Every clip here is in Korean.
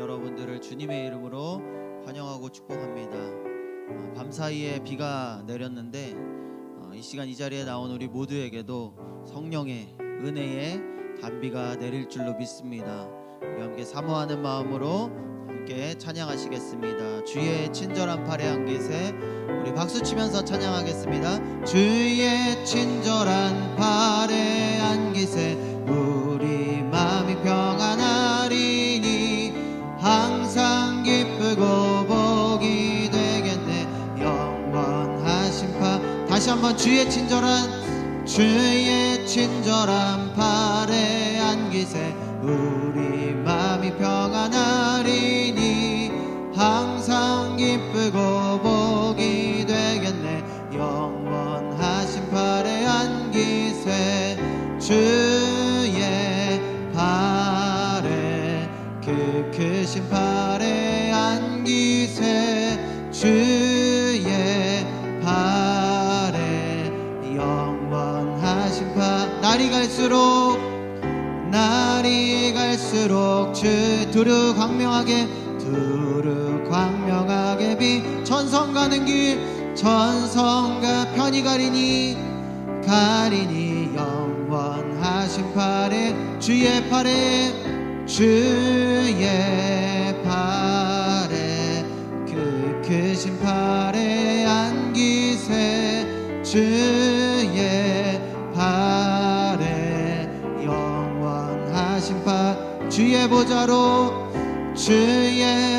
여러분들을 주님의 이름으로 환영하고 축복합니다. 밤사이에 비가 내렸는데 이 시간 이 자리에 나온 우리 모두에게도 성령의 은혜의 단비가 내릴 줄로 믿습니다. 우리 함께 사모하는 마음으로 함께 찬양하시겠습니다. 주의 친절한 팔에 안기세. 우리 박수치면서 찬양하겠습니다. 주의 친절한 팔에 안기세. 우리 마음이 평안하리니 항상 기쁘고 복이 되겠네. 영원하신 파. 다시 한번 주의 친절한 팔에 안기세. 우리 마음이 평안하리니 항상 기쁘고 복이 되겠네. 영원하신 팔에 안기세. 주의 팔에 그 크신 팔에 안기세. 주의 팔에 영원하신 파. 날이 갈수록 주 두루 광명하게 비 전성 가는 길 전성가 편히 가리니 영원하신 팔에 주의 팔에 그 크신 팔에 안기세. 주의 팔에 영원하신 파. 주의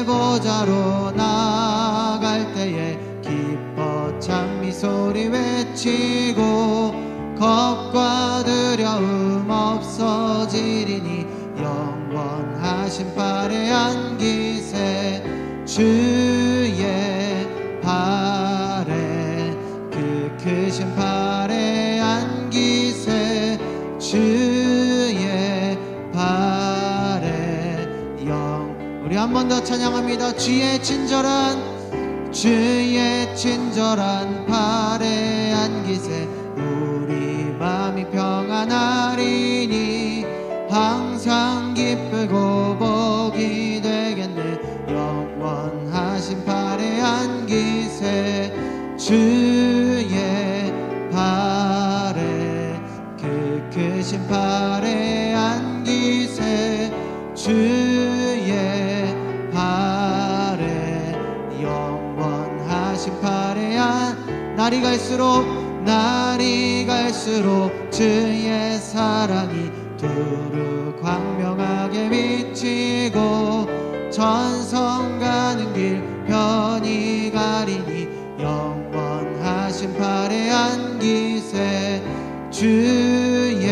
보좌로 나갈 때에 기뻐 찬미 소리 외치고 겁과 두려움 없어지리니 영원하신 팔에 안기세. 주의 팔에 그 크신 팔에 안기세. 주의 팔에 우리 한 번 더 찬양합니다. 주의 친절한 팔에 안기세. 우리 마음이 평안하리니 항상 기쁘고 복이 되겠네. 영원하신 팔에 안기세. 주의 팔에 그 크신 팔에 안기세. 주의 팔에 영원하신 팔에 날이 갈수록 주의 사랑이 두루 광명하게 비치고 전성 가는 길 편히 가리니 영원하신 팔에 안기세. 주의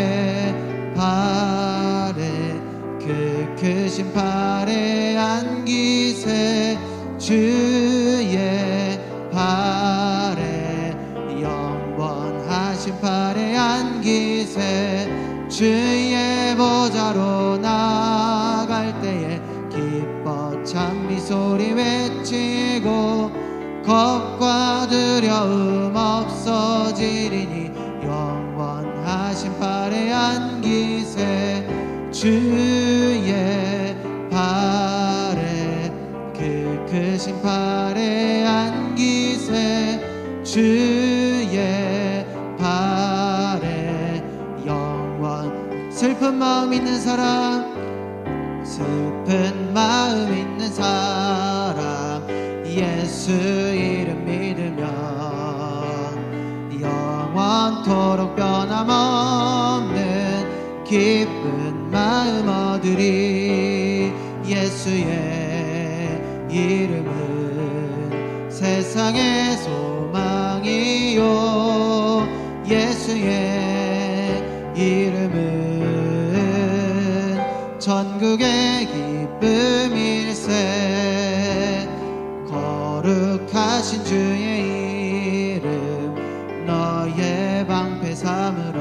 팔에 그 크신 팔에 안기세. 주의 팔에 영원하신 팔에 안기세. 주의 보좌로 나갈 때에 기뻐 찬미 소리 외치고 겁과 두려움 없어지리니 영원하신 팔에 안기세. 주의 팔에 그 크신 팔에 안기세. 주의 팔에 슬픈 마음 있는 사람 예수 이름 믿으면 영원토록 변함없는 기쁜 마음 얻으리. 예수의 이름은 세상의 소망이요. 예수의 이름은 천국의 기쁨일세. 거룩하신 주의 이름 너의 방패 삼으라.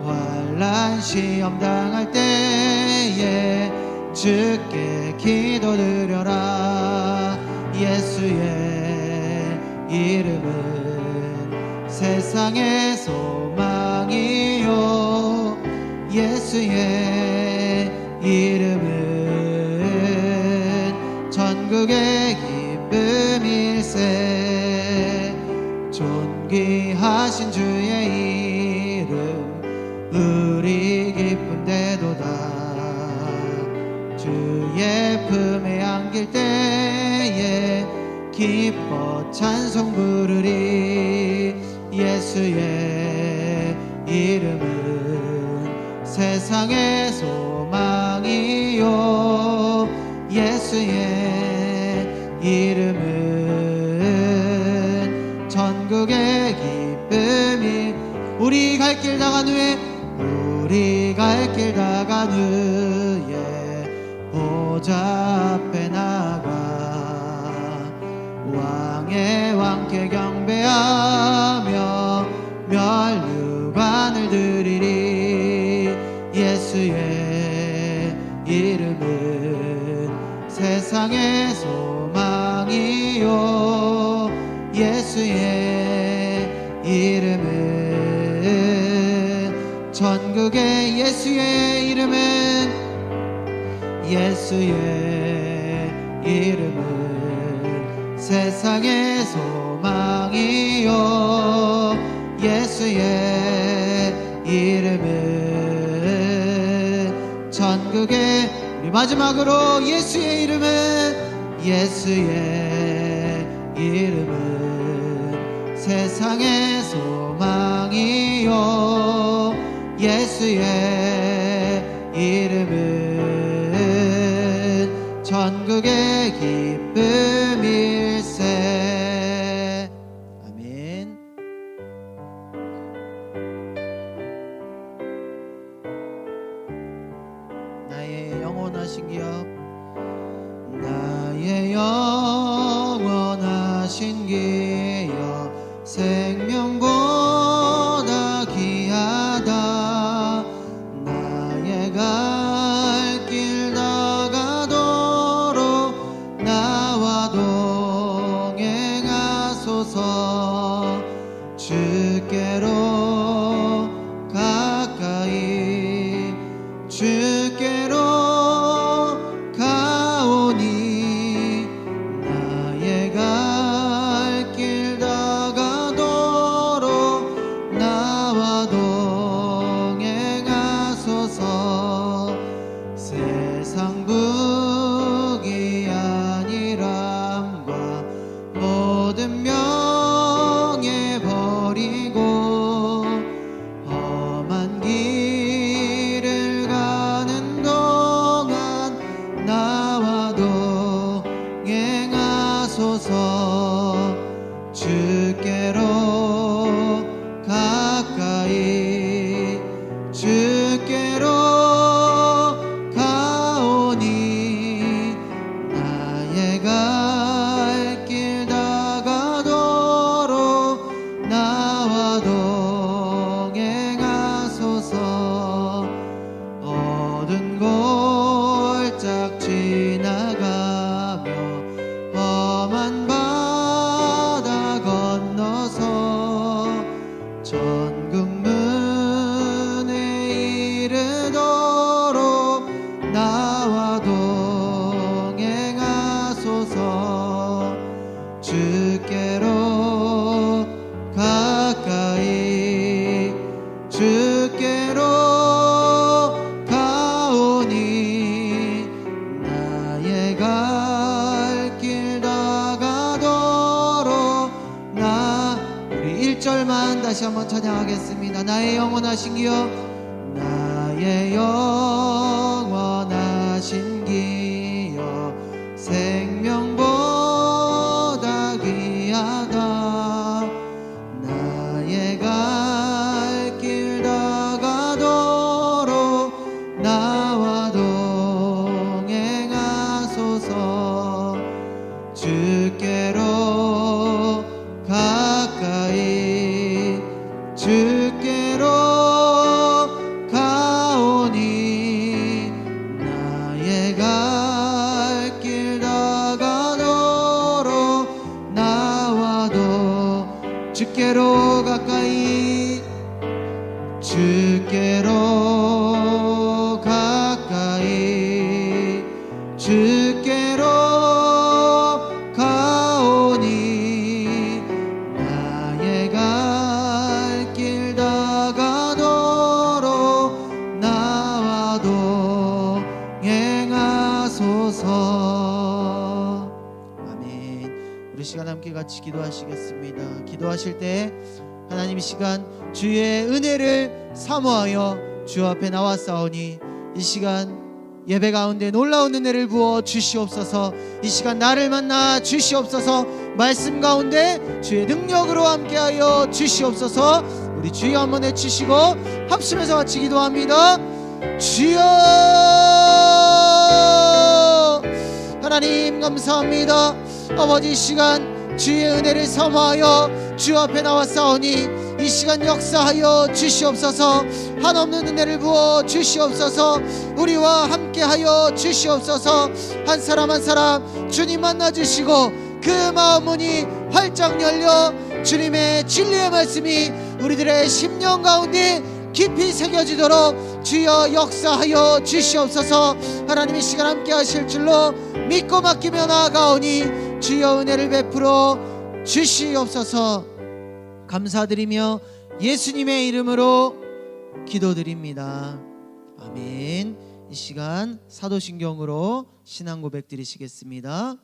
환난 시험 당할 때에 주께 기도드려라. 예수의 이름은 세상의 소망이요. 예수의 이름은 천국의 기쁨일세. 존귀하신 주의 이름 우리 기쁜데도다. 주의 품에 안길 때에 기뻐 찬송 부르리. 예수의 이름은 세상의 소망이요. 예수의 이름은 천국의 기쁨이. 우리 갈 길 다간 후에 우리 갈 길 다간 후에 보좌 앞에 나가 왕의 왕께 경배하며 멸류관을 드리리. 예수의 이름은 세상의 소망이요. 예수의 이름은 천국의 예수의 이름은 예수의 이름은 세상의 소망이요. 예수의 이름은 천국의. 우리 마지막으로 예수의 이름은 예수의 이름은 세상의 소망이요. 예수의 이름은 천국의 기쁨일세. 아멘. 나의 영원하신 기업, 나의 영원하신 기업 생명보다 귀하다. 나의 갈 길 다가도록 나와 동행하소서. 주께로 가까이 주께로 가오니. 나의 갈 길 다가도록 나와 동행하소서. 세상 부귀한이람과 모든 명예 버리고 험한 길을 가는 동안 나와 동행하소서. 주께로 가까이 주께로 가오니. 나의 갈 길 다가도록 나와 동행하소서. 어두운 골짝 지나가며 험한 바다 건너서 천국 문에 이르도록 나와 동행하소서. 주께로 가까이 주께로 가오니. 나의 갈 길 다가도록 나. 우리 1절만 다시 한번 찬양하겠습니다. 나의 영원하신 기업, 나의 영원하신 기업 생명보다 귀하다. 나의 갈 길 다가도록 나와 동행하소서. 주께로 가까이 주께로 가오니. 나의 갈 길 다가도록 나와 주께로 가까이 주께로 가까이 주께로 아멘. 우리 시간 함께 같이 기도하시겠습니다. 기도하실 때 하나님, 이 시간 주의 은혜를 사모하여 주 앞에 나왔사오니 이 시간 예배 가운데 놀라운 은혜를 부어 주시옵소서. 이 시간 나를 만나 주시옵소서. 말씀 가운데 주의 능력으로 함께하여 주시옵소서. 우리 주여 한번 외치시고 합심해서 같이 기도합니다. 주여, 하나님 감사합니다. 아버지, 이 시간 주의 은혜를 사모하여 주 앞에 나왔사오니 이 시간 역사하여 주시옵소서. 한없는 은혜를 부어 주시옵소서. 우리와 함께하여 주시옵소서. 한 사람 한 사람 주님 만나주시고 그 마음 문이 활짝 열려 주님의 진리의 말씀이 우리들의 심령 가운데 깊이 새겨지도록 주여 역사하여 주시옵소서. 하나님, 이 시간 함께 하실 줄로 믿고 맡기며 나아가오니 주여 은혜를 베풀어 주시옵소서. 감사드리며 예수님의 이름으로 기도드립니다. 아멘. 이 시간 사도신경으로 신앙 고백 드리시겠습니다.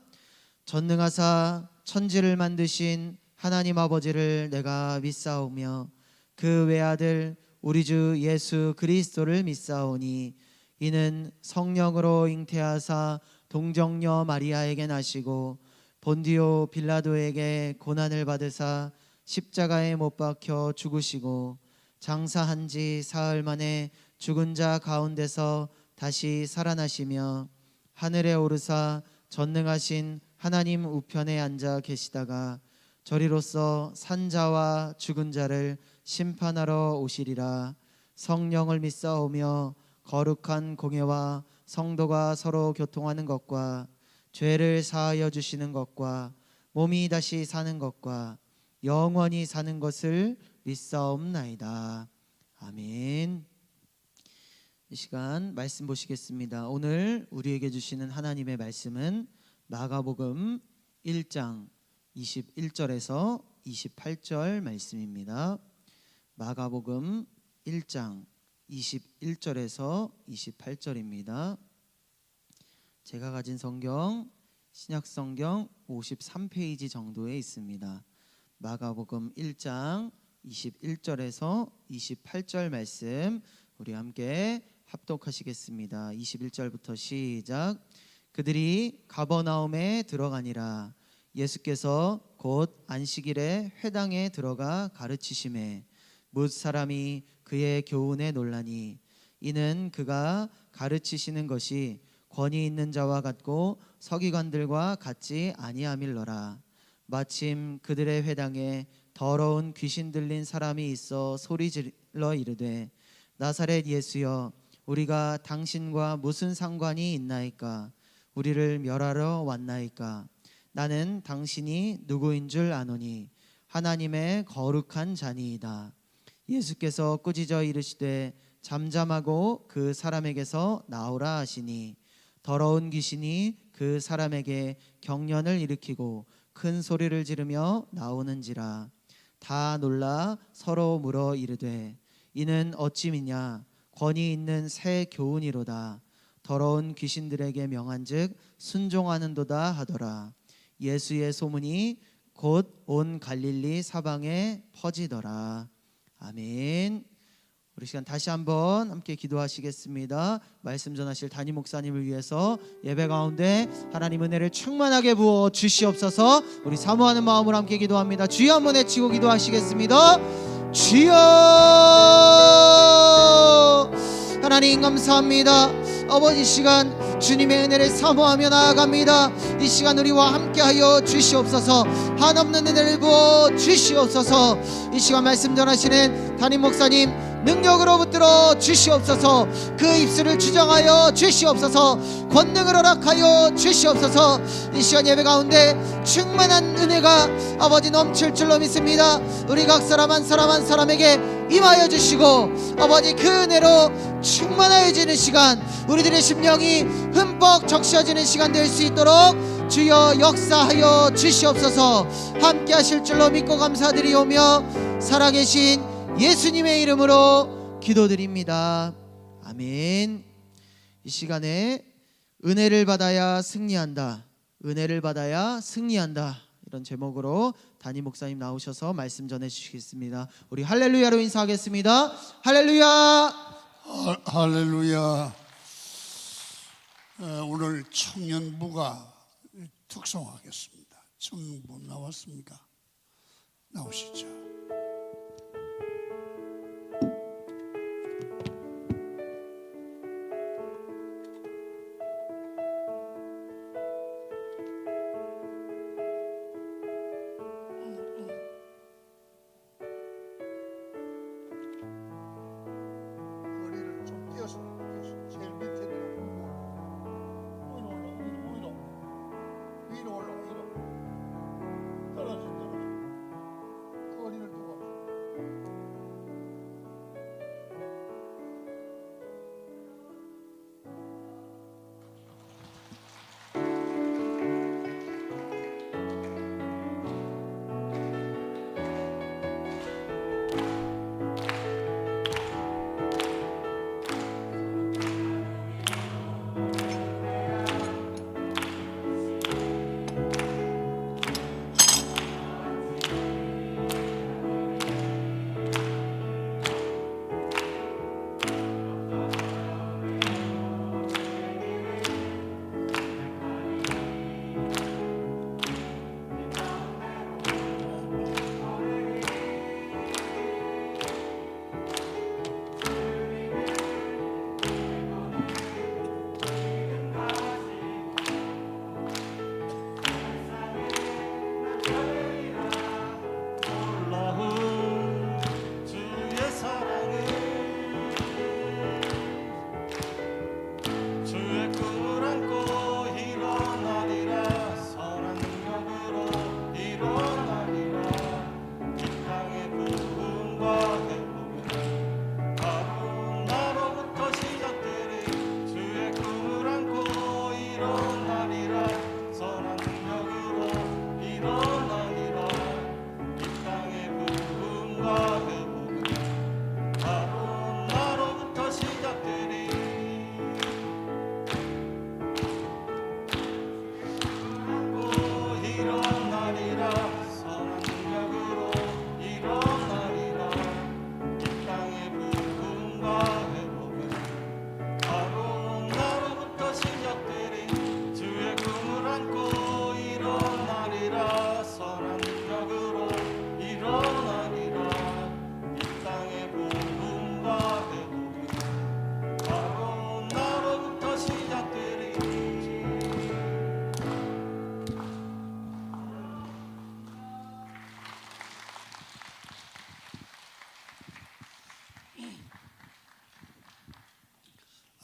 전능하사 천지를 만드신 하나님 아버지를 내가 믿사오며 그 외아들 우리 주 예수 그리스도를 믿사오니 이는 성령으로 잉태하사 동정녀 마리아에게 나시고 본디오 빌라도에게 고난을 받으사 십자가에 못 박혀 죽으시고 장사한 지 사흘 만에 죽은 자 가운데서 다시 살아나시며 하늘에 오르사 전능하신 하나님 우편에 앉아 계시다가 저리로서 산자와 죽은 자를 심판하러 오시리라. 성령을 믿사오며 거룩한 공예와 성도가 서로 교통하는 것과 죄를 사하여 주시는 것과 몸이 다시 사는 것과 영원히 사는 것을 믿사옵나이다. 아멘. 이 시간 말씀 보시겠습니다. 오늘 우리에게 주시는 하나님의 말씀은 마가복음 1장 21절에서 28절 말씀입니다. 마가복음 1장 21절에서 28절입니다. 제가 가진 성경 신약성경 53페이지 정도에 있습니다. 마가복음 1장 21절에서 28절 말씀 우리 함께 합독하시겠습니다. 21절부터 시작. 그들이 가버나움에 들어가니라. 예수께서 곧 안식일에 회당에 들어가 가르치심에 뭇 사람이 그의 교훈에 놀라니 이는 그가 가르치시는 것이 권위 있는 자와 같고 서기관들과 같지 아니함일러라. 마침 그들의 회당에 더러운 귀신 들린 사람이 있어 소리질러 이르되 나사렛 예수여, 우리가 당신과 무슨 상관이 있나이까? 우리를 멸하러 왔나이까? 나는 당신이 누구인 줄 아노니 하나님의 거룩한 자니이다. 예수께서 꾸짖어 이르시되 잠잠하고 그 사람에게서 나오라 하시니 더러운 귀신이 그 사람에게 경련을 일으키고 큰 소리를 지르며 나오는지라. 다 놀라 서로 물어 이르되 이는 어찌 미냐? 권위 있는 새 교훈이로다. 더러운 귀신들에게 명한즉 순종하는도다 하더라. 예수의 소문이 곧 온 갈릴리 사방에 퍼지더라. 아멘. 우리 시간 다시 한번 함께 기도하시겠습니다. 말씀 전하실 담임 목사님을 위해서 예배 가운데 하나님 은혜를 충만하게 부어 주시옵소서. 우리 사모하는 마음으로 함께 기도합니다. 주여 한번 외치고 기도하시겠습니다. 주여, 하나님 감사합니다. 아버지, 시간 주님의 은혜를 사모하며 나아갑니다. 이 시간 우리와 함께하여 주시옵소서. 한없는 은혜를 부어 주시옵소서. 이 시간 말씀 전하시는 담임 목사님 능력으로 붙들어 주시옵소서. 그 입술을 주장하여 주시옵소서. 권능을 허락하여 주시옵소서. 이 시간 예배 가운데 충만한 은혜가 아버지 넘칠 줄로 믿습니다. 우리 각 사람 한 사람 한 사람에게 임하여 주시고 아버지 그 은혜로 충만해지는 시간, 우리들의 심령이 흠뻑 적셔지는 시간 될 수 있도록 주여 역사하여 주시옵소서. 함께 하실 줄로 믿고 감사드리오며 살아계신 예수님의 이름으로 기도드립니다. 아멘. 이 시간에 은혜를 받아야 승리한다. 은혜를 받아야 승리한다. 이런 제목으로 담임 목사님 나오셔서 말씀 전해 주시겠습니다. 우리 할렐루야로 인사하겠습니다. 할렐루야. 할렐루야. 오늘 청년부가 특송하겠습니다. 청년부 나왔습니까? 나오시죠. 머리를 좀 띄어서 제일 밑에 위로 올라가, 위로 떨어져 거리를 두고.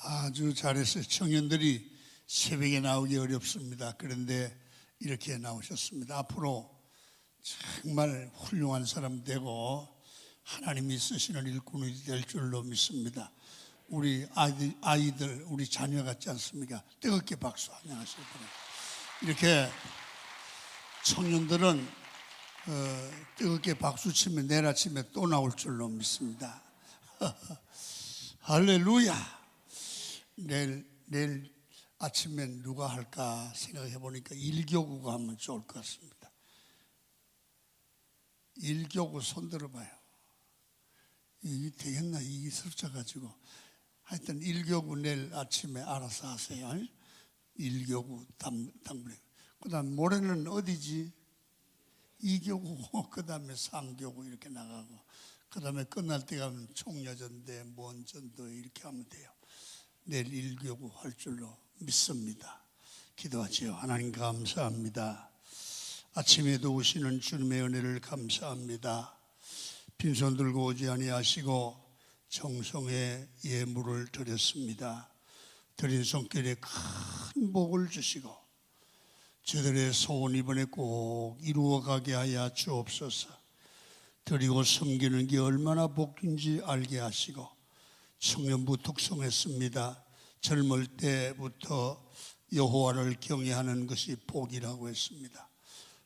아주 잘했어요. 청년들이 새벽에 나오기 어렵습니다. 그런데 이렇게 나오셨습니다. 앞으로 정말 훌륭한 사람 되고 하나님이 쓰시는 일꾼이 될 줄로 믿습니다. 우리 아이들, 우리 자녀 같지 않습니까? 뜨겁게 박수 안녕하세요. 이렇게 청년들은 뜨겁게 박수 치면 내일 아침에 또 나올 줄로 믿습니다. 할렐루야. 내일 아침엔 누가 할까 생각해 보니까 일교구가 하면 좋을 것 같습니다. 일교구 손 들어봐요. 이게 되겠나? 이게 설쳐가지고 하여튼 일교구 내일 아침에 알아서 하세요. 일교구 당분에. 그 다음 모레는 어디지? 2교구, 그 다음에 3교구 이렇게 나가고, 그 다음에 끝날 때 가면 총여전대, 무언전도 이렇게 하면 돼요. 내일 1교구 할 줄로 믿습니다. 기도하지요. 하나님 감사합니다. 아침에도 오시는 주님의 은혜를 감사합니다. 빈손 들고 오지 아니하시고 정성의 예물을 드렸습니다. 드린 손길에 큰 복을 주시고 저들의 소원 이번에 꼭 이루어가게 하여 주옵소서. 드리고 섬기는 게 얼마나 복인지 알게 하시고 청년부 특성했습니다. 젊을 때부터 여호와를 경외하는 것이 복이라고 했습니다.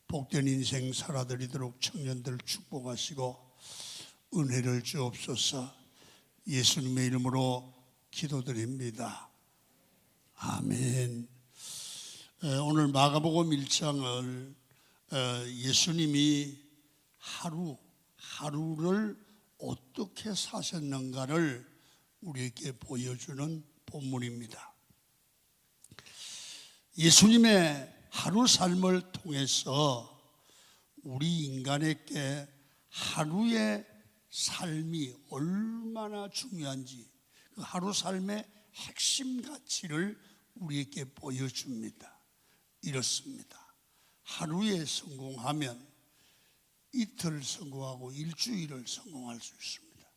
복된 인생 살아드리도록 청년들 축복하시고 은혜를 주옵소서. 예수님의 이름으로 기도드립니다. 아멘. 오늘 마가복음 1장을 예수님이 하루를 어떻게 사셨는가를 우리에게 보여주는 본문입니다. 예수님의 하루 삶을 통해서 우리 인간에게 하루의 삶이 얼마나 중요한지 그 하루 삶의 핵심 가치를 우리에게 보여줍니다. 이렇습니다. 하루에 성공하면 이틀 성공하고 일주일을 성공할 수 있습니다.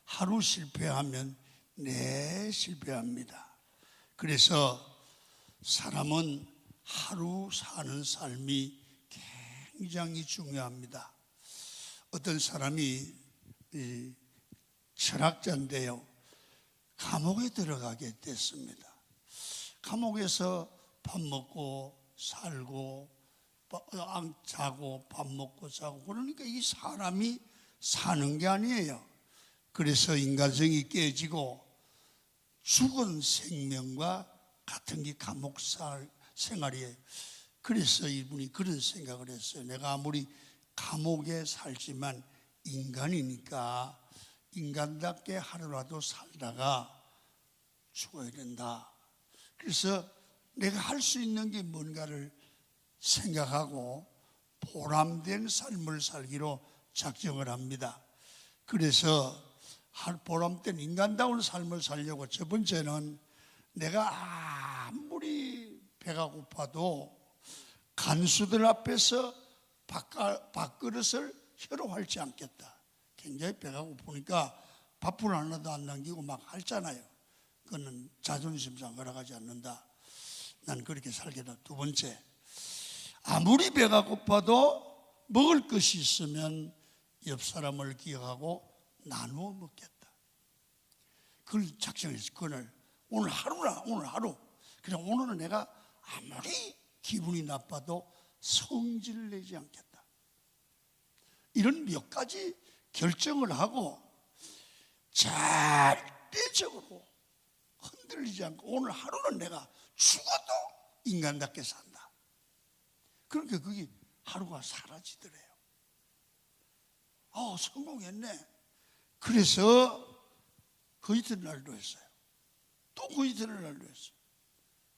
하루 실패하면 내 실패합니다. 그래서 사람은 하루 사는 삶이 굉장히 중요합니다. 어떤 사람이 철학자인데요, 감옥에 들어가게 됐습니다. 감옥에서 밥 먹고 살고 자고 밥 먹고 자고 그러니까 이 사람이 사는 게 아니에요. 그래서 인간성이 깨지고 죽은 생명과 같은 게 감옥 생활이에요. 그래서 이분이 그런 생각을 했어요. 내가 아무리 감옥에 살지만 인간이니까 인간답게 하루라도 살다가 죽어야 된다. 그래서 내가 할 수 있는 게 뭔가를 생각하고 보람된 삶을 살기로 작정을 합니다. 그래서 보람된 인간다운 삶을 살려고 첫 번째는 내가 아무리 배가 고파도 간수들 앞에서 밥그릇을 혀로 핥지 않겠다. 굉장히 배가 고프니까 밥을 하나도 안 남기고 막 핥잖아요. 그거는 자존심상 허락하지 않는다. 난 그렇게 살겠다. 두 번째, 아무리 배가 고파도 먹을 것이 있으면 옆 사람을 기억하고 나누어 먹겠다. 그걸 작정했어. 오늘 하루나 오늘 하루. 그냥 오늘은 내가 아무리 기분이 나빠도 성질을 내지 않겠다. 이런 몇 가지 결정을 하고 절대적으로 흔들리지 않고 오늘 하루는 내가 죽어도 인간답게 산다. 그러니까 그게 하루가 사라지더래요. 성공했네. 그래서 그 이튿날도 했어요. 또 그 이튿날도 했어요.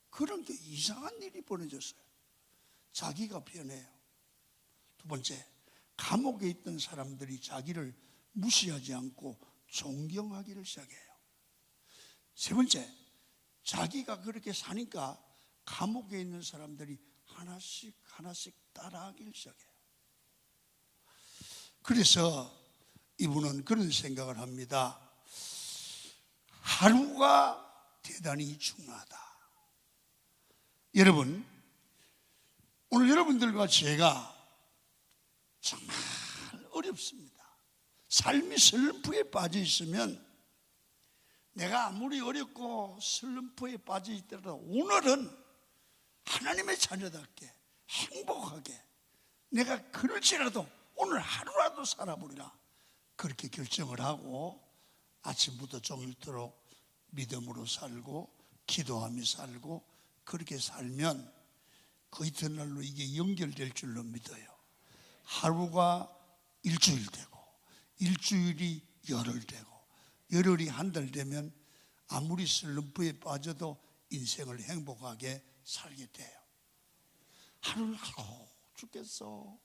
그런데 이상한 일이 벌어졌어요. 자기가 변해요. 두 번째, 감옥에 있던 사람들이 자기를 무시하지 않고 존경하기를 시작해요. 세 번째, 자기가 그렇게 사니까 감옥에 있는 사람들이 하나씩 따라하기 시작해요. 그래서 이분은 그런 생각을 합니다. 하루가 대단히 중요하다. 여러분, 오늘 여러분들과 제가 정말 어렵습니다. 삶이 슬럼프에 빠져 있으면 내가 아무리 어렵고 슬럼프에 빠져 있더라도 오늘은 하나님의 자녀답게 행복하게 내가 그럴지라도 오늘 하루라도 살아보리라. 그렇게 결정을 하고 아침부터 종일토록 믿음으로 살고 기도하며 살고 그렇게 살면 그 이튿날로 이게 연결될 줄로 믿어요. 하루가 일주일 되고 일주일이 열흘 되고 열흘이 한 달 되면 아무리 슬럼프에 빠져도 인생을 행복하게 살게 돼요. 하루를 죽겠어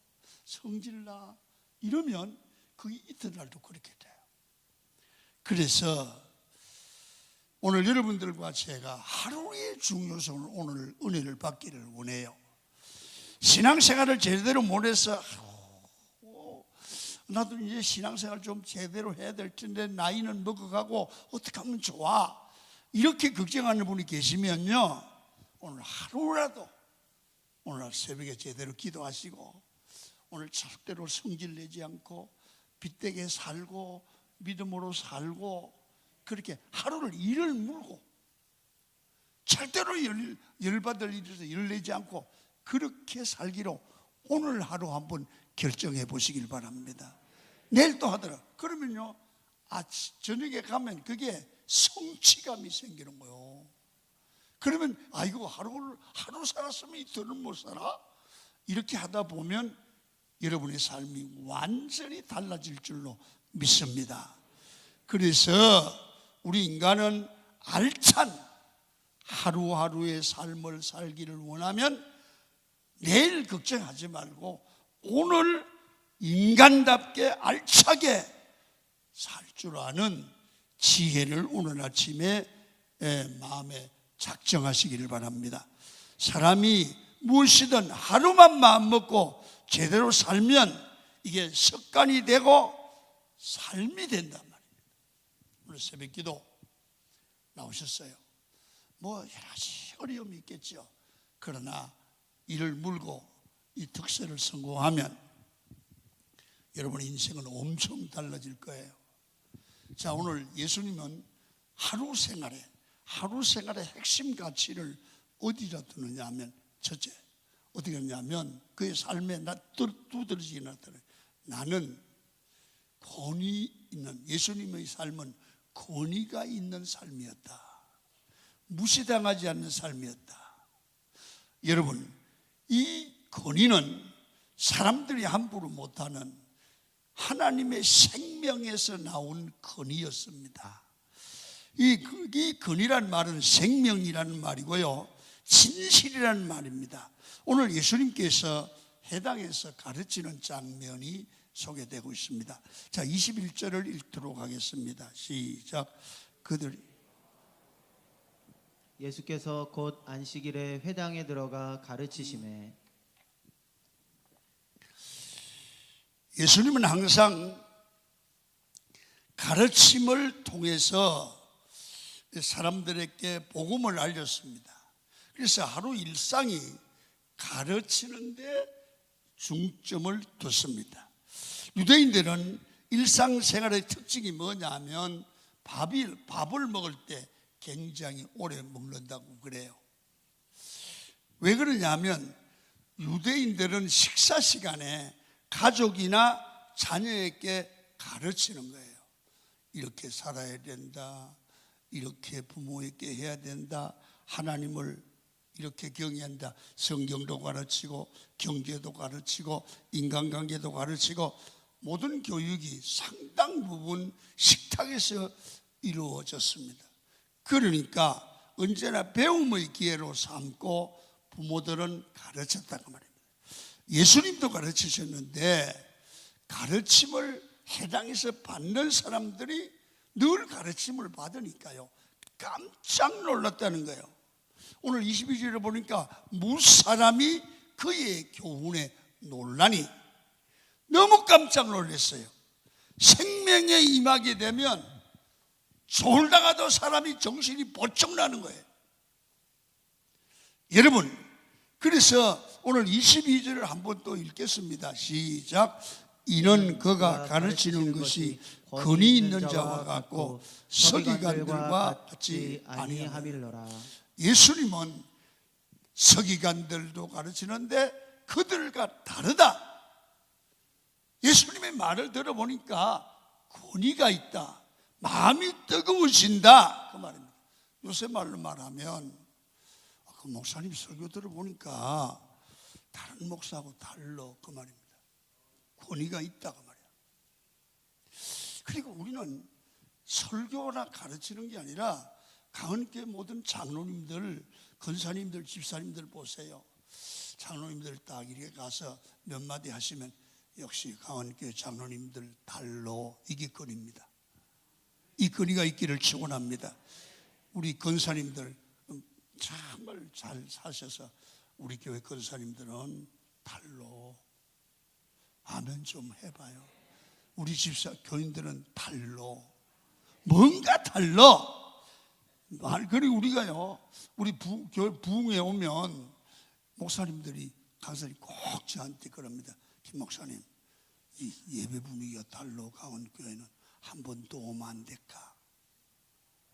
성질나 이러면 그 이튿날도 그렇게 돼요. 그래서 오늘 여러분들과 제가 하루의 중요성을 오늘 은혜를 받기를 원해요. 신앙생활을 제대로 못해서 나도 이제 신앙생활 좀 제대로 해야 될 텐데 나이는 먹어가고 어떻게 하면 좋아 이렇게 걱정하는 분이 계시면요, 오늘 하루라도 오늘 새벽에 제대로 기도하시고 오늘 절대로 성질 내지 않고 빗되게 살고 믿음으로 살고 그렇게 하루를 일을 물고 절대로 열받을 일에서 열 내지 않고 그렇게 살기로 오늘 하루 한번 결정해 보시길 바랍니다. 내일 또 하더라. 그러면요, 저녁에 가면 그게 성취감이 생기는 거예요. 그러면 아이고 하루 살았으면 이틀은 못 살아? 이렇게 하다 보면 여러분의 삶이 완전히 달라질 줄로 믿습니다. 그래서 우리 인간은 알찬 하루하루의 삶을 살기를 원하면 내일 걱정하지 말고 오늘 인간답게 알차게 살 줄 아는 지혜를 오늘 아침에 마음에 작정하시기를 바랍니다. 사람이 무엇이든 하루만 마음 먹고 제대로 살면 이게 습관이 되고 삶이 된단 말입니다. 오늘 새벽기도 나오셨어요. 뭐 여러 가지 어려움이 있겠죠. 그러나 이를 물고 이 특세를 성공하면 여러분의 인생은 엄청 달라질 거예요. 자, 오늘 예수님은 하루 생활의 핵심 가치를 어디다 두느냐 하면, 첫째 어디 갔냐면 그의 삶에 두드러지게 나타나요. 나는 권위 있는, 예수님의 삶은 권위가 있는 삶이었다. 무시당하지 않는 삶이었다. 여러분, 이 권위는 사람들이 함부로 못하는 하나님의 생명에서 나온 권위였습니다. 이 권위란 말은 생명이라는 말이고요, 진실이라는 말입니다. 오늘 예수님께서 해당에서 가르치는 장면이 소개되고 있습니다. 자, 21절을 읽도록 하겠습니다. 시작. 예수께서 곧 안식일에 회당에 들어가 가르치시매. 예수님은 항상 가르침을 통해서 사람들에게 복음을 알렸습니다. 그래서 하루 일상이 가르치는 데 중점을 뒀습니다. 유대인들은 일상생활의 특징이 뭐냐면 밥을 먹을 때 굉장히 오래 먹는다고 그래요. 왜 그러냐면 유대인들은 식사 시간에 가족이나 자녀에게 가르치는 거예요. 이렇게 살아야 된다, 이렇게 부모에게 해야 된다, 하나님을 이렇게 경외한다. 성경도 가르치고 경제도 가르치고 인간관계도 가르치고 모든 교육이 상당 부분 식탁에서 이루어졌습니다. 그러니까 언제나 배움의 기회로 삼고 부모들은 가르쳤다고 말입니다. 예수님도 가르치셨는데 가르침을 해당에서 받는 사람들이 늘 가르침을 받으니까요, 깜짝 놀랐다는 거예요. 오늘 22절에 보니까 무사람이 그의 교훈에 놀라니, 너무 깜짝 놀랐어요. 생명에 임하게 되면 졸다가도 사람이 정신이 번쩍 나는 거예요. 여러분, 그래서 오늘 22절을 한번 또 읽겠습니다. 시작. 이는 그가 가르치는 것이 권위 있는 자와 같고 서기관들과 같지 아니하밀러라. 예수님은 서기관들도 가르치는데 그들과 다르다. 예수님의 말을 들어보니까 권위가 있다, 마음이 뜨거워진다, 그 말입니다. 요새 말로 말하면 그 목사님 설교 들어보니까 다른 목사하고 달라, 그 말입니다. 권위가 있다, 그 말이야. 그리고 우리는 설교나 가르치는 게 아니라 강원교회 모든 장로님들, 권사님들, 집사님들 보세요. 장로님들 딱 이렇게 가서 몇 마디 하시면 역시 강원교회 장로님들 달로, 이게 권위입니다. 이 권위가 있기를 축원합니다. 우리 권사님들 정말 잘 사셔서 우리 교회 권사님들은 달로, 아멘 좀 해봐요. 우리 집사 교인들은 달로, 뭔가 달러. 그리고 우리가요, 우리 교회 부흥에 오면 목사님들이, 강사님 꼭 저한테 그럽니다. 김 목사님, 이 예배 분위기가 달로 강원교회는 한 번 더 오면 안 될까?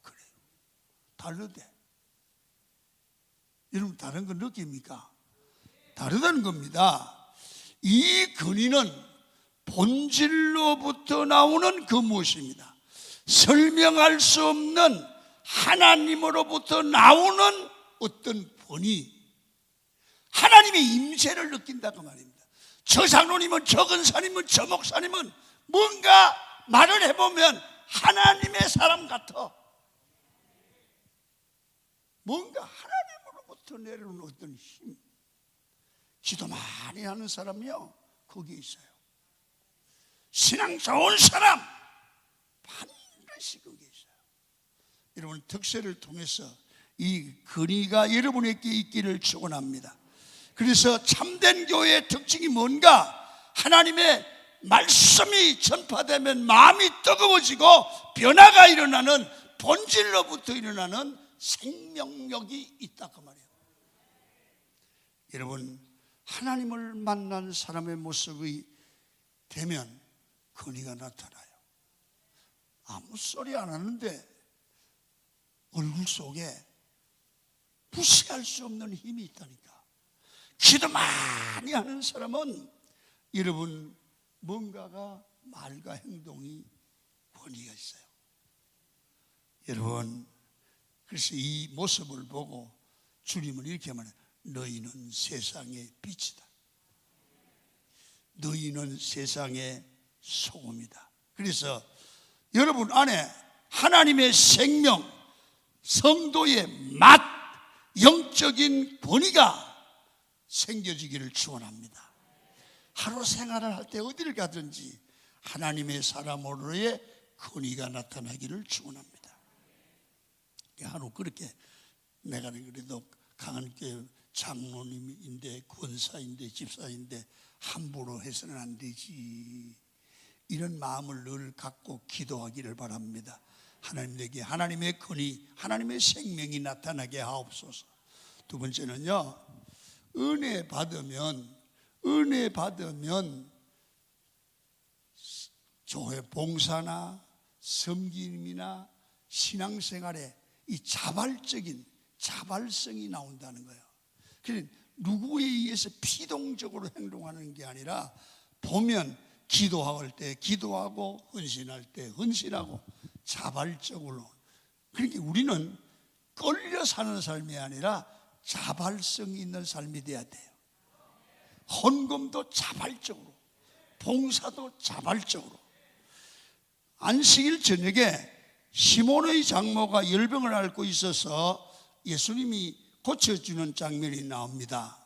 그래요. 다르대. 여러분, 다른 거 느낍니까? 다르다는 겁니다. 이 권위는 본질로부터 나오는 그 무엇입니다. 설명할 수 없는 하나님으로부터 나오는 어떤 본이 하나님의 임재를 느낀다고 말입니다. 저 장로님은, 저 근사님은, 저 목사님은 뭔가 말을 해보면 하나님의 사람 같아. 뭔가 하나님으로부터 내려오는 어떤 힘. 기도 많이 하는 사람이요, 거기에 있어요. 신앙 좋은 사람 반드시 거기에 있어요. 여러분, 득세를 통해서 이 근위가 여러분에게 있기를 축원합니다. 그래서 참된 교회의 특징이 뭔가? 하나님의 말씀이 전파되면 마음이 뜨거워지고 변화가 일어나는, 본질로부터 일어나는 생명력이 있다고 말이에요. 여러분, 하나님을 만난 사람의 모습이 되면 근위가 나타나요. 아무 소리 안 하는데 얼굴 속에 무시할 수 없는 힘이 있다니까. 기도 많이 하는 사람은 여러분 뭔가가 말과 행동이 권위가 있어요. 여러분, 그래서 이 모습을 보고 주님은 이렇게 말해요. 너희는 세상의 빛이다. 너희는 세상의 소금이다. 그래서 여러분 안에 하나님의 생명, 성도의 맛, 영적인 권위가 생겨지기를 축원합니다. 하루 생활을 할 때 어디를 가든지 하나님의 사람으로의 권위가 나타나기를 축원합니다. 하루 그렇게 내가 그래도 강한교회 장로님인데, 권사인데, 집사인데 함부로 해서는 안 되지, 이런 마음을 늘 갖고 기도하기를 바랍니다. 하나님에게 하나님의 권위, 하나님의 생명이 나타나게 하옵소서. 두 번째는요, 은혜 받으면 교회 봉사나 섬김이나 신앙생활에 이 자발성이 나온다는 거예요. 그러니까 누구에 의해서 피동적으로 행동하는 게 아니라, 보면 기도할 때 기도하고 헌신할 때 헌신하고 자발적으로. 그러니까 우리는 끌려 사는 삶이 아니라 자발성이 있는 삶이 돼야 돼요. 헌금도 자발적으로, 봉사도 자발적으로. 안식일 저녁에 시몬의 장모가 열병을 앓고 있어서 예수님이 고쳐주는 장면이 나옵니다.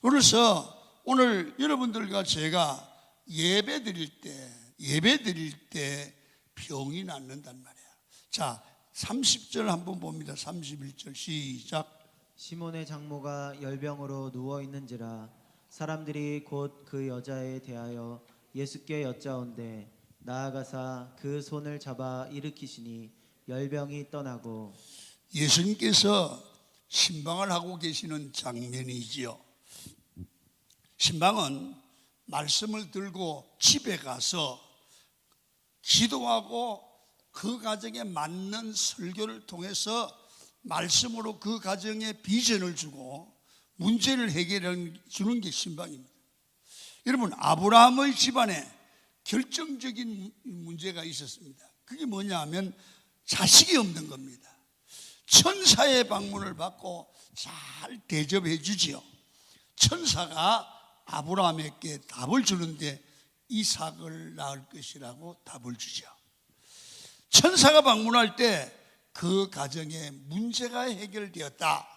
그래서 오늘 여러분들과 제가 예배 드릴 때 병이 낫는단 말이에요. 자, 30절 한번 봅니다. 31절 시작. 시몬의 장모가 열병으로 누워 있는지라 사람들이 곧 그 여자에 대하여 예수께 여짜온대 나아가사 그 손을 잡아 일으키시니 열병이 떠나고. 예수님께서 신방을 하고 계시는 장면이지요. 신방은 말씀을 들고 집에 가서 기도하고 그 가정에 맞는 설교를 통해서 말씀으로 그 가정에 비전을 주고 문제를 해결해 주는 게 신방입니다. 여러분, 아브라함의 집안에 결정적인 문제가 있었습니다. 그게 뭐냐 하면 자식이 없는 겁니다. 천사의 방문을 받고 잘 대접해 주지요. 천사가 아브라함에게 답을 주는데 이삭을 낳을 것이라고 답을 주죠. 천사가 방문할 때 그 가정에 문제가 해결되었다.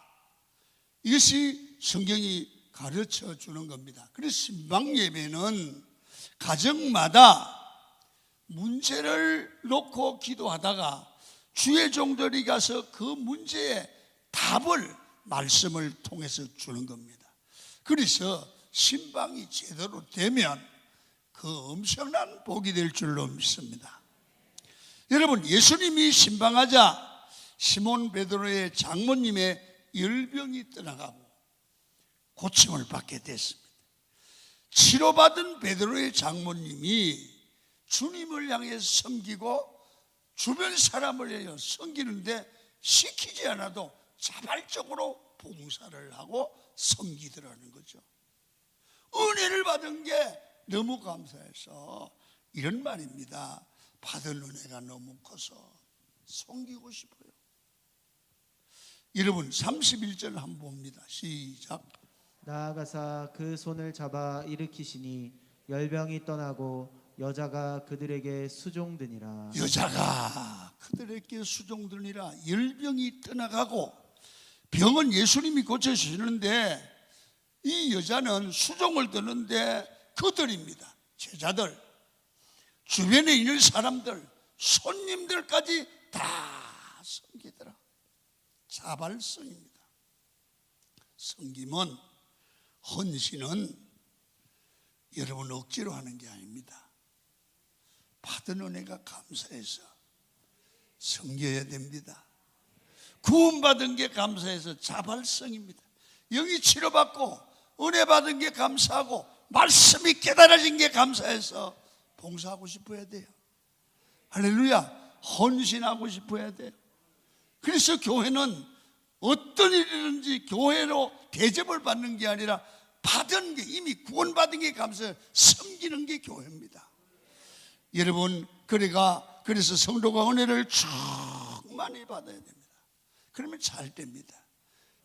이것이 성경이 가르쳐 주는 겁니다. 그래서 신방 예배는 가정마다 문제를 놓고 기도하다가 주의 종들이 가서 그 문제의 답을 말씀을 통해서 주는 겁니다. 그래서 신방이 제대로 되면 그 엄청난 복이 될 줄로 믿습니다. 여러분, 예수님이 신방하자 시몬 베드로의 장모님의 열병이 떠나가고 고침을 받게 됐습니다. 치료받은 베드로의 장모님이 주님을 향해 섬기고 주변 사람을 위해 섬기는데 시키지 않아도 자발적으로 봉사를 하고 섬기더라는 거죠. 은혜를 받은 게 너무 감사해서 이런 말입니다. 받은 은혜가 너무 커서 섬기고 싶어요. 여러분 31절 한번 봅니다. 시작. 나아가사 그 손을 잡아 일으키시니 열병이 떠나고 여자가 그들에게 수종드니라. 여자가 그들에게 수종드니라. 열병이 떠나가고, 병은 예수님이 고쳐주시는데 이 여자는 수종을 드는데 그들입니다. 제자들, 주변에 있는 사람들, 손님들까지 다 섬기더라. 자발성입니다. 섬김은, 헌신은 여러분 억지로 하는 게 아닙니다. 받은 은혜가 감사해서 섬겨야 됩니다. 구원받은 게 감사해서 자발성입니다. 영이 치료받고 은혜 받은 게 감사하고 말씀이 깨달아진 게 감사해서 봉사하고 싶어야 돼요. 할렐루야. 헌신하고 싶어야 돼요. 그래서 교회는 어떤 일이든지 교회로 대접을 받는 게 아니라 받은 게, 이미 구원받은 게 감사해서 섬기는 게 교회입니다. 여러분, 그래서 성도가 은혜를 충만히 받아야 됩니다. 그러면 잘 됩니다.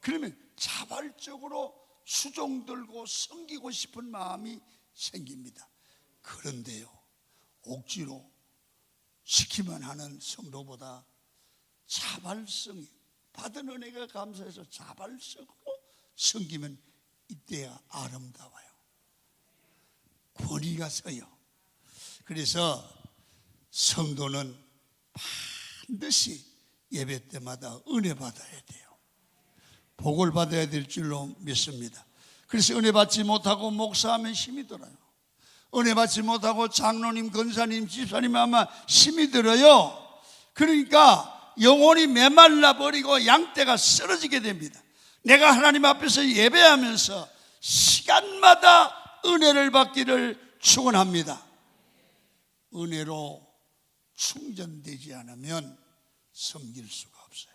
그러면 자발적으로 수종 들고 섬기고 싶은 마음이 생깁니다. 그런데요, 억지로 시키만 하는 성도보다 자발성이, 받은 은혜가 감사해서 자발적으로 섬기면 이때야 아름다워요. 권위가 서요. 그래서 성도는 반드시 예배 때마다 은혜 받아야 돼요. 복을 받아야 될 줄로 믿습니다. 그래서 은혜 받지 못하고 목사하면 힘이 들어요. 은혜 받지 못하고 장로님, 권사님, 집사님 하면 힘이 들어요. 그러니까 영혼이 메말라 버리고 양떼가 쓰러지게 됩니다. 내가 하나님 앞에서 예배하면서 시간마다 은혜를 받기를 축원합니다. 은혜로 충전되지 않으면 섬길 수가 없어요.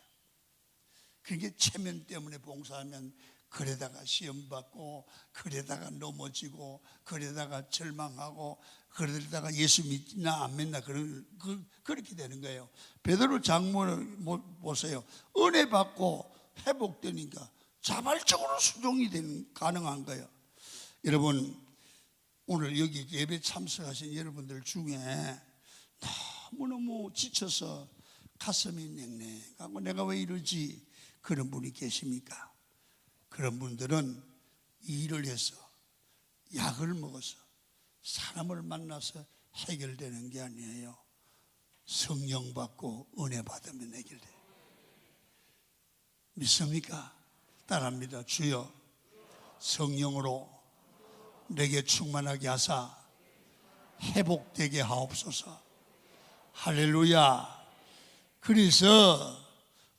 그게 체면 때문에 봉사하면 그러다가 시험 받고, 그러다가 넘어지고, 그러다가 절망하고, 그러다가 예수 믿나 안 믿나 그렇게 되는 거예요. 베드로 장모를 보세요. 은혜 받고 회복되니까 자발적으로 수종이 가능한 거예요. 여러분, 오늘 여기 예배 참석하신 여러분들 중에 너무너무 지쳐서 가슴이 냉랭하고 내가 왜 이러지, 그런 분이 계십니까? 그런 분들은 일을 해서, 약을 먹어서, 사람을 만나서 해결되는 게 아니에요. 성령 받고 은혜 받으면 해결돼요. 믿습니까? 따라합니다. 주여, 성령으로 내게 충만하게 하사 회복되게 하옵소서. 할렐루야. 그래서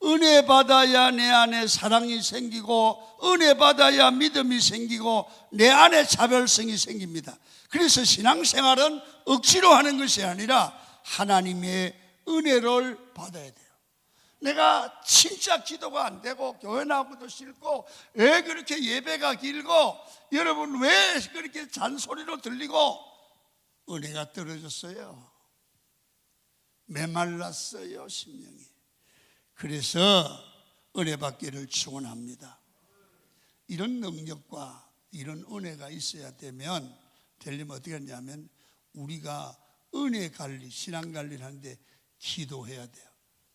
은혜 받아야 내 안에 사랑이 생기고, 은혜 받아야 믿음이 생기고, 내 안에 자별성이 생깁니다. 그래서 신앙생활은 억지로 하는 것이 아니라 하나님의 은혜를 받아야 돼요. 내가 진짜 기도가 안 되고 교회 나오기도 싫고, 왜 그렇게 예배가 길고, 여러분 왜 그렇게 잔소리로 들리고, 은혜가 떨어졌어요. 메말랐어요, 심령이. 그래서 은혜 받기를 축원합니다. 이런 능력과 이런 은혜가 있어야 되면, 되려면 어떻게 하냐면, 우리가 은혜 관리, 신앙 관리를 하는데 기도해야 돼요.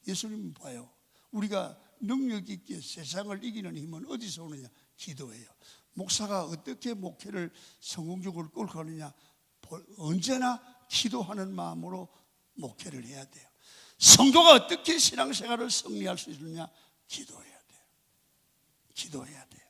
예수님 봐요. 우리가 능력 있게 세상을 이기는 힘은 어디서 오느냐? 기도해요. 목사가 어떻게 목회를 성공적으로 끌고 가느냐? 언제나 기도하는 마음으로 목회를 해야 돼요. 성도가 어떻게 신앙생활을 승리할 수 있느냐? 기도해야 돼요. 기도해야 돼요.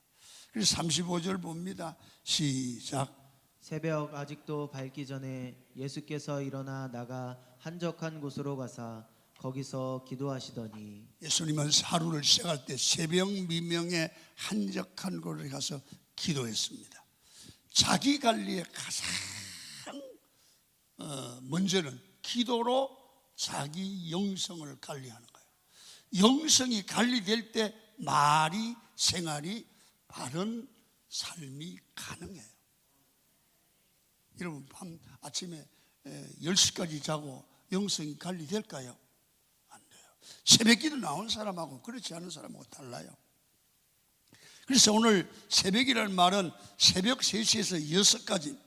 그래서 35절 봅니다. 시작. 새벽 아직도 밝기 전에 예수께서 일어나 나가 한적한 곳으로 가사 거기서 기도하시더니, 예수님은 하루를 시작할 때 새벽 미명에 한적한 곳에 가서 기도했습니다. 자기 관리에 가장 먼저는 기도로 자기 영성을 관리하는 거예요. 영성이 관리될 때 말이, 생활이, 바른 삶이 가능해요. 여러분, 아침에 10시까지 자고 영성이 관리될까요? 안 돼요. 새벽기도 나온 사람하고 그렇지 않은 사람하고 달라요. 그래서 오늘 새벽이라는 말은 새벽 3시에서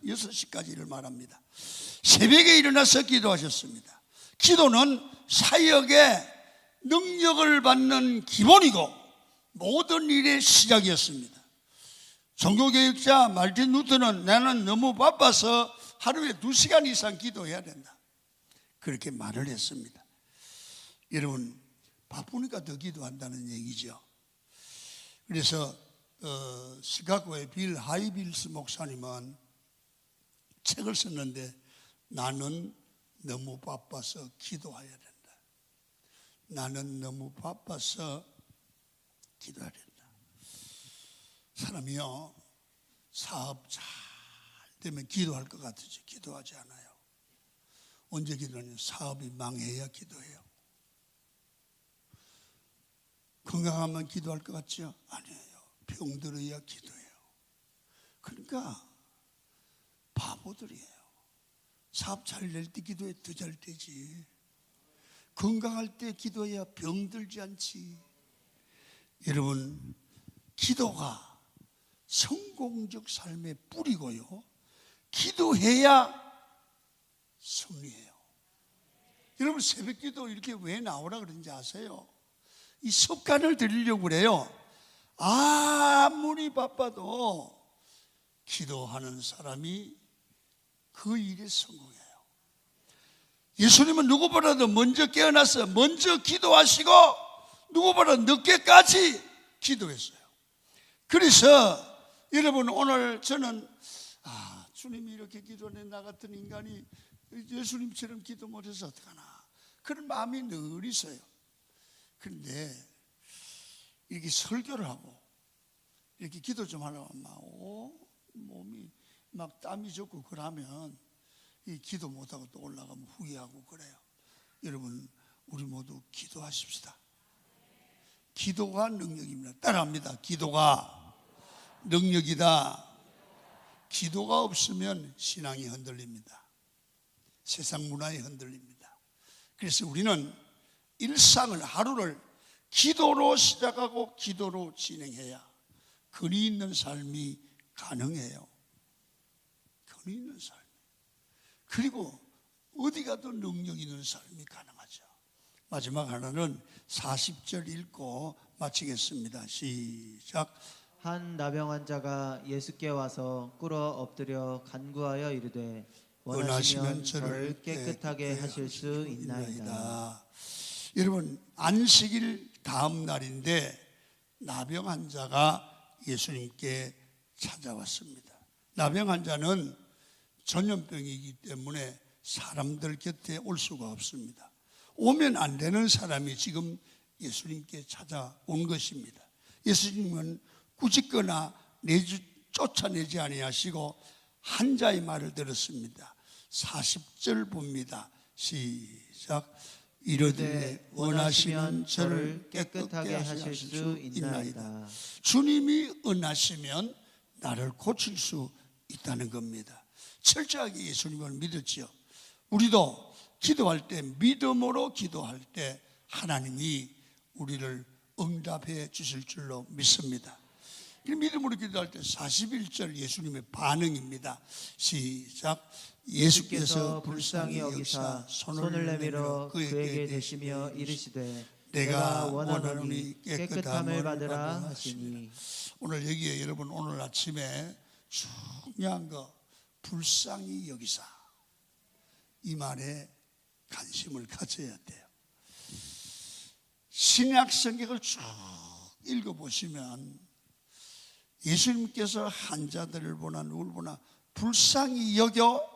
6시까지를 말합니다. 새벽에 일어나서 기도하셨습니다. 기도는 사역의 능력을 받는 기본이고 모든 일의 시작이었습니다. 종교개혁자 말틴 루터는 나는 너무 바빠서 하루에 2시간 이상 기도해야 된다, 그렇게 말을 했습니다. 여러분, 바쁘니까 더 기도한다는 얘기죠. 그래서 시카고의 빌 하이빌스 목사님은 책을 썼는데 나는 너무 바빠서 기도해야 된다. 나는 너무 바빠서 기도해야 된다. 사람이요, 사업 잘 되면 기도할 것 같으지 기도하지 않아요. 언제 기도하냐면 사업이 망해야 기도해요. 건강하면 기도할 것 같죠? 아니에요. 병들어야 기도해요. 그러니까 바보들이에요. 사업 잘 낼 때 기도해 더 잘 되지. 건강할 때 기도해야 병들지 않지. 여러분, 기도가 성공적 삶의 뿌리고요, 기도해야 승리해요. 여러분, 새벽기도 이렇게 왜 나오라 그런지 아세요? 이 습관을 들이려고 그래요. 아무리 바빠도 기도하는 사람이 그 일에 성공해요. 예수님은 누구보다도 먼저 깨어나서 먼저 기도하시고 누구보다 늦게까지 기도했어요. 그래서 여러분, 오늘 저는 주님이 이렇게 기도하네, 나 같은 인간이 예수님처럼 기도 못해서 어떡하나, 그런 마음이 늘 있어요. 그런데 이렇게 설교를 하고 이렇게 기도 좀 하려고 막 몸이 막 땀이 젖고 그러면 이 기도 못하고 또 올라가면 후회하고 그래요. 여러분, 우리 모두 기도하십시다. 기도가 능력입니다. 따라합니다. 기도가 능력이다. 기도가 없으면 신앙이 흔들립니다. 세상 문화에 흔들립니다. 그래서 우리는 일상을, 하루를 기도로 시작하고 기도로 진행해야 근위 있는 삶이 가능해요. 근위 있는 삶. 그리고 어디 가도 능력 있는 삶이 가능하죠. 마지막 하나는 40절 읽고 마치겠습니다. 시작. 한 나병 환자가 예수께 와서 꿇어 엎드려 간구하여 이르되 원하시면 저를 깨끗하게 하실 수 있나이다. 여러분, 안식일 다음 날인데 나병 환자가 예수님께 찾아왔습니다. 나병 환자는 전염병이기 때문에 사람들 곁에 올 수가 없습니다. 오면 안 되는 사람이 지금 예수님께 찾아온 것입니다. 예수님은 꾸짖거나 쫓아내지 아니하시고 환자의 말을 들었습니다. 40절 봅니다. 시작. 이르되 원하시면 저를 깨끗하게 하실 수 있나이다. 주님이 원하시면 나를 고칠 수 있다는 겁니다. 철저하게 예수님을 믿었지요. 우리도 기도할 때, 믿음으로 기도할 때 하나님이 우리를 응답해 주실 줄로 믿습니다. 믿음으로 기도할 때 41절 예수님의 반응입니다. 시작. 예수께서 불쌍히 여기사 손을 내밀어 그에게 대시며 이르시되 내가 원하노니 깨끗함을 받으라 하시니. 오늘 여기에 여러분, 오늘 아침에 중요한 거, 불쌍히 여기사, 이 말에 관심을 가져야 돼요. 신약 성경을 쭉 읽어보시면 예수님께서 환자들을 보나 누굴 보나 불쌍히 여겨,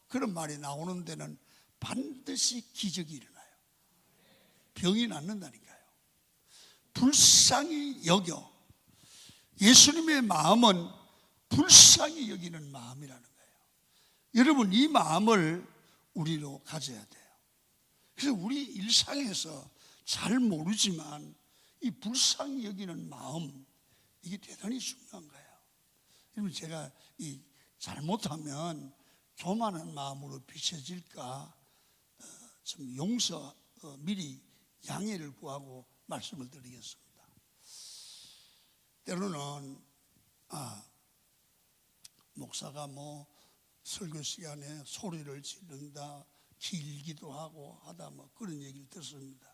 그런 말이 나오는 데는 반드시 기적이 일어나요. 병이 낫는다니까요. 불쌍히 여겨. 예수님의 마음은 불쌍히 여기는 마음이라는 거예요. 여러분, 이 마음을 우리로 가져야 돼요. 그래서 우리 일상에서 잘 모르지만 이 불쌍히 여기는 마음, 이게 대단히 중요한 거예요. 여러분, 제가 이 잘못하면 교만한 마음으로 비춰질까 좀 용서 미리 양해를 구하고 말씀을 드리겠습니다. 때로는 목사가 뭐 설교 시간에 소리를 지른다, 길기도 하고 하다 뭐 그런 얘기를 듣습니다.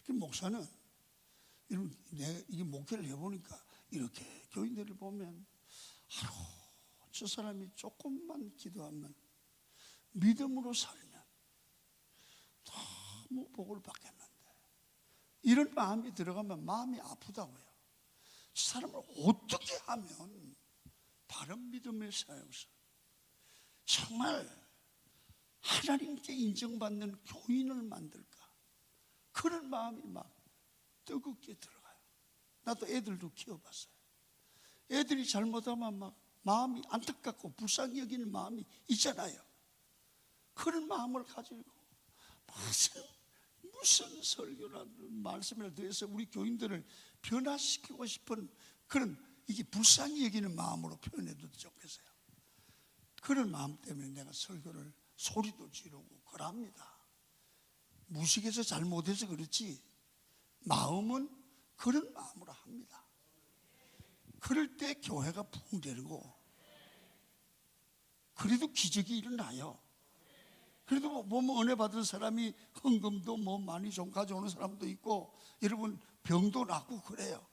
그 목사는 내가 이게 목회를 해보니까 이렇게 교인들을 보면 저 사람이 조금만 기도하면 믿음으로 살면 너무 복을 받겠는데 이런 마음이 들어가면 마음이 아프다고요. 저 사람을 어떻게 하면 바른 믿음의 사역서 정말 하나님께 인정받는 교인을 만들까, 그런 마음이 막 뜨겁게 들어가요. 나도 애들도 키워봤어요. 애들이 잘못하면 막 마음이 안타깝고 불쌍히 여기는 마음이 있잖아요. 그런 마음을 가지고 무슨 설교나 말씀이라도 해서 우리 교인들을 변화시키고 싶은 그런, 이게 불쌍히 여기는 마음으로 표현해도 좋겠어요. 그런 마음 때문에 내가 설교를 소리도 지르고 그럽니다. 무식해서 잘못해서 그렇지 마음은 그런 마음으로 합니다. 그럴 때 교회가 붕대고 그래도 기적이 일어나요. 그래도 보면 은혜 받은 사람이 헌금도 뭐 많이 좀 가져오는 사람도 있고, 여러분 병도 낫고 그래요.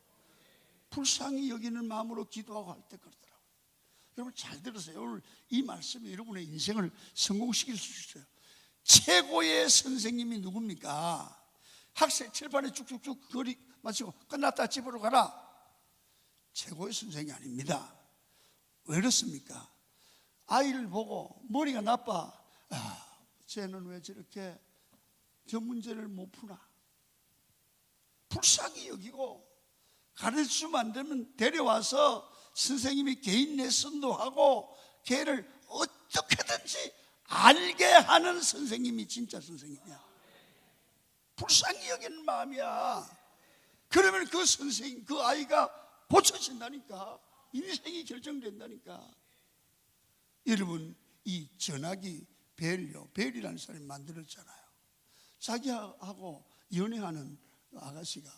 불쌍히 여기는 마음으로 기도하고 할 때 그러더라고요. 여러분 잘 들으세요. 오늘 이 말씀이 여러분의 인생을 성공시킬 수 있어요. 최고의 선생님이 누굽니까? 학생 칠판에 쭉쭉쭉 거리 마치고 끝났다 집으로 가라. 최고의 선생이 아닙니다. 왜 그렇습니까? 아이를 보고 머리가 나빠, 쟤는 왜 저렇게 저 문제를 못 푸나, 불쌍히 여기고 가르쳐주면 안 되면 데려와서 선생님이 개인 레슨도 하고 걔를 어떻게든지 알게 하는 선생님이 진짜 선생님이야. 불쌍히 여기는 마음이야. 그러면 그 선생님, 그 아이가 고쳐진다니까. 인생이 결정된다니까. 여러분, 이 전화기 벨이라는 사람이 만들었잖아요. 자기하고 연애하는 아가씨가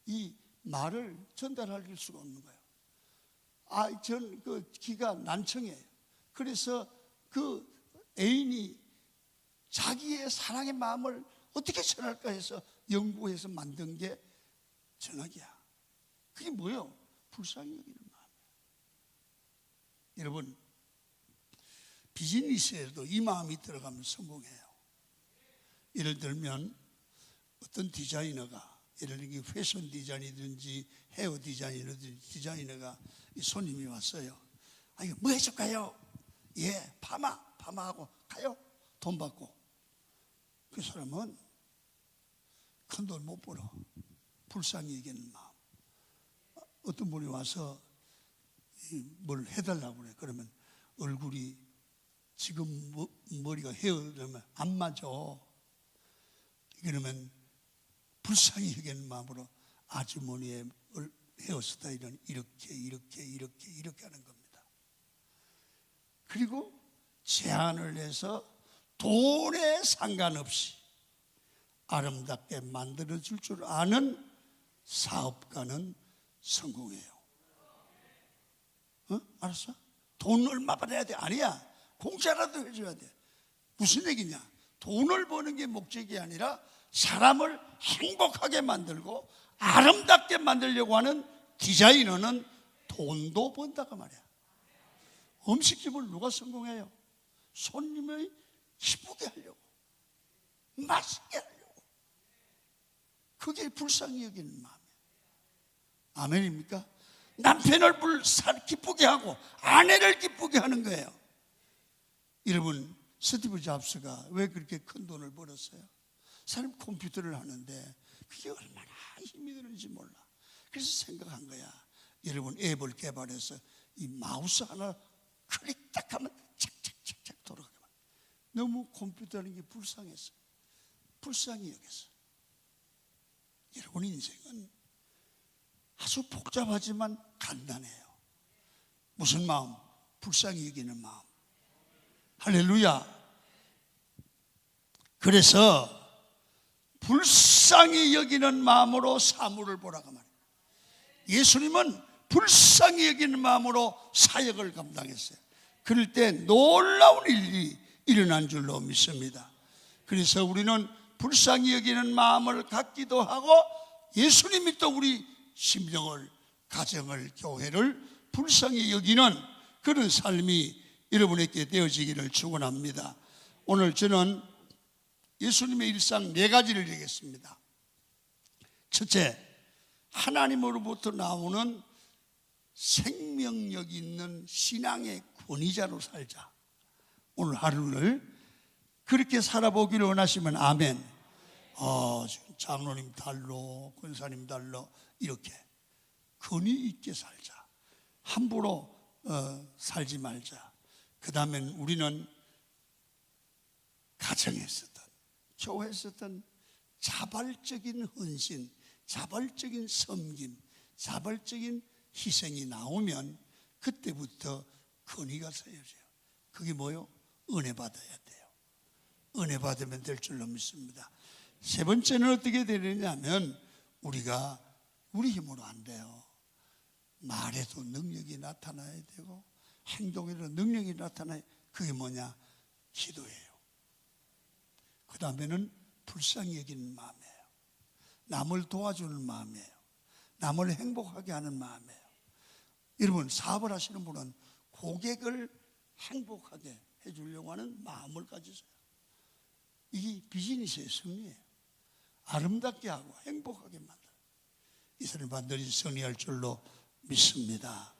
이 말을 전달할 수가 없는 거예요. 그 귀가 난청해요. 그래서 그 애인이 자기의 사랑의 마음을 어떻게 전할까 해서 연구해서 만든 게 전화기야. 그게 뭐예요? 불쌍히 여기는 마음이에요. 여러분, 비즈니스에도 이 마음이 들어가면 성공해요. 예를 들면 어떤 디자이너가, 예를 들면 패션 디자이너든지 헤어 디자이너든지 디자이너가 손님이 왔어요. 이거 뭐 해줄까요? 예, 파마하고 가요. 돈 받고. 그 사람은 큰 돈 못 벌어. 불쌍히 여기는 마음. 어떤 분이 와서 뭘 해달라고 그래. 그러면 얼굴이 지금 머리가 헤어지면 안 맞아. 그러면 불쌍히 여기는 마음으로 아주머니의 헤어스타일은 이렇게 하는 겁니다. 그리고 제안을 해서 돈에 상관없이 아름답게 만들어줄 줄 아는 사업가는 성공해요. 알았어? 돈 얼마 받아야 돼? 아니야. 공짜라도 해줘야 돼. 무슨 얘기냐? 돈을 버는 게 목적이 아니라 사람을 행복하게 만들고 아름답게 만들려고 하는 디자이너는 돈도 번다고 말이야. 음식집을 누가 성공해요? 손님을 기쁘게 하려고, 맛있게 하려고. 그게 불쌍히 여기는 마음이에요. 아멘입니까? 남편을 기쁘게 하고 아내를 기쁘게 하는 거예요. 여러분, 스티브 잡스가 왜 그렇게 큰 돈을 벌었어요? 사람 컴퓨터를 하는데 그게 얼마나 힘이 드는지 몰라. 그래서 생각한 거야. 여러분, 앱을 개발해서 이 마우스 하나 클릭 딱 하면 착착착착 돌아가게. 너무 컴퓨터라는 게 불쌍했어. 불쌍히 여겼어. 여러분, 인생은 아주 복잡하지만 간단해요. 무슨 마음? 불쌍히 여기는 마음. 할렐루야. 그래서 불쌍히 여기는 마음으로 사물을 보라고 말해요. 예수님은 불쌍히 여기는 마음으로 사역을 감당했어요. 그럴 때 놀라운 일이 일어난 줄로 믿습니다. 그래서 우리는 불쌍히 여기는 마음을 갖기도 하고 예수님이 또 우리 심령을, 가정을, 교회를 불쌍히 여기는 그런 삶이 여러분에게 되어지기를 축원합니다. 오늘 저는 예수님의 일상 4가지를 얘기했습니다. 첫째, 하나님으로부터 나오는 생명력 있는 신앙의 권위자로 살자. 오늘 하루를 그렇게 살아보기를 원하시면 아멘. 지금 장로님 달로, 권사님 달로 이렇게 권위 있게 살자. 함부로 살지 말자. 그 다음엔 우리는 가정에 있었던, 교회에 있었던 자발적인 헌신, 자발적인 섬김, 자발적인 희생이 나오면 그때부터 권위가 서여져요. 그게 뭐요? 은혜 받아야 돼요. 은혜 받으면 될 줄로 믿습니다. 세 번째는 어떻게 되느냐면 우리가 우리 힘으로 안 돼요. 말에도 능력이 나타나야 되고 행동에도 능력이 나타나야. 그게 뭐냐? 기도예요. 그 다음에는 불쌍히 여기는 마음이에요. 남을 도와주는 마음이에요. 남을 행복하게 하는 마음이에요. 여러분, 사업을 하시는 분은 고객을 행복하게 해주려고 하는 마음을 가지세요. 이게 비즈니스의 승리예요. 아름답게 하고 행복하게 만들어요. 이 사람이 반드시 승리할 줄로 믿습니다.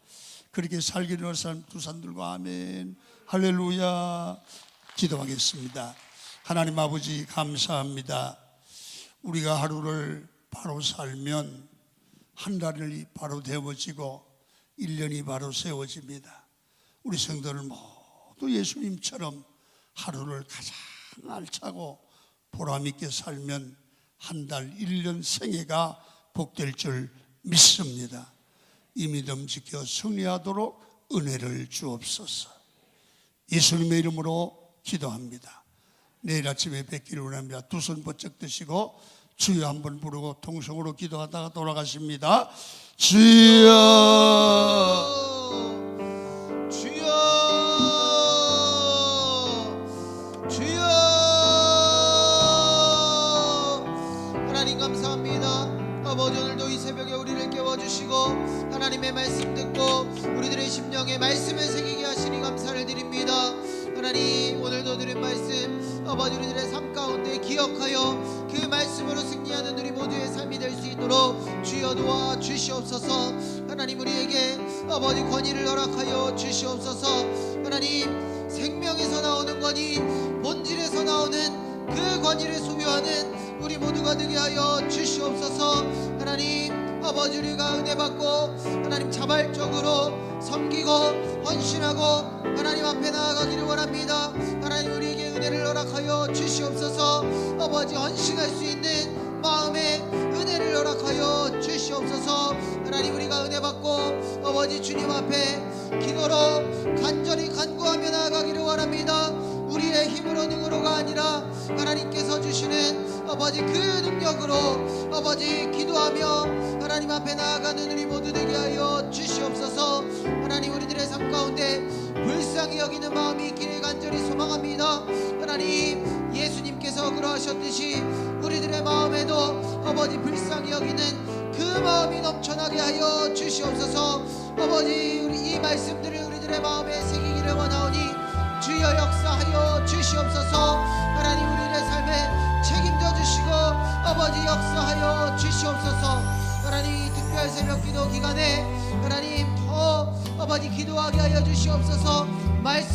그렇게 살기를 원하는 사람 두 손 들고 아멘, 할렐루야 기도하겠습니다. 하나님 아버지 감사합니다. 우리가 하루를 바로 살면 한 달이 바로 되어지고 1년이 바로 세워집니다. 우리 성도들 모두 예수님처럼 하루를 가장 알차고 보람있게 살면 한 달, 1년 생애가 복될 줄 믿습니다. 이 믿음 지켜 승리하도록 은혜를 주옵소서. 예수님의 이름으로 기도합니다. 내일 아침에 뵙기를 원합니다. 두 손 번쩍 드시고 주여 한번 부르고 통성으로 기도하다가 돌아가십니다. 주여, 주여, 주여. 하나님 감사합니다. 아버지, 오늘도 이 새벽에 우리를 깨워주시고 하나님의 말씀 듣고 우리들의 심령에 말씀을 새기게 하시니 감사를 드립니다. 하나님, 오늘도 들은 말씀 아버지 우리들의 삶 가운데 기억하여 그 말씀으로 승리하는 우리 모두의 삶이 될 수 있도록 주여 도와 주시옵소서. 하나님, 우리에게 아버지 권위를 허락하여 주시옵소서. 하나님, 생명에서 나오는 권위, 본질에서 나오는 그 권위를 소유하는 우리 모두가 되게 하여 주시옵소서. 하나님 아버지, 우리가 은혜 받고 하나님 자발적으로 섬기고 헌신하고 하나님 앞에 나아가기를 원합니다. 하나님, 우리에게 은혜를 허락하여 주시옵소서. 아버지, 헌신할 수 있는 마음에 은혜를 허락하여 주시옵소서. 하나님, 우리가 은혜 받고 아버지 주님 앞에 기도로 간절히 간구하며 나아가기를 원합니다. 우리의 힘으로 능으로가 아니라 하나님께서 주시는 아버지 그 능력으로 아버지 기도하며 하나님 앞에 나아가는 우리 모두 되게 하여 주시옵소서. 하나님, 우리들의 삶 가운데 불쌍히 여기는 마음이 있기를 간절히 소망합니다. 하나님, 예수님께서 그러하셨듯이 우리들의 마음에도 아버지 불쌍히 여기는 그 마음이 넘쳐나게 하여 주시옵소서. 아버지, 우리 이 말씀들을 우리들의 마음에 새기기를 원하오니 주여 역사하여 주시옵소서. 하나님, 우리들의 삶에 책임져 주시고 아버지 역사하여 주시옵소서. 하나님, 특별 새벽 기도 기간에 하나님 더 아버지 기도하게 하여 주시옵소서. 말씀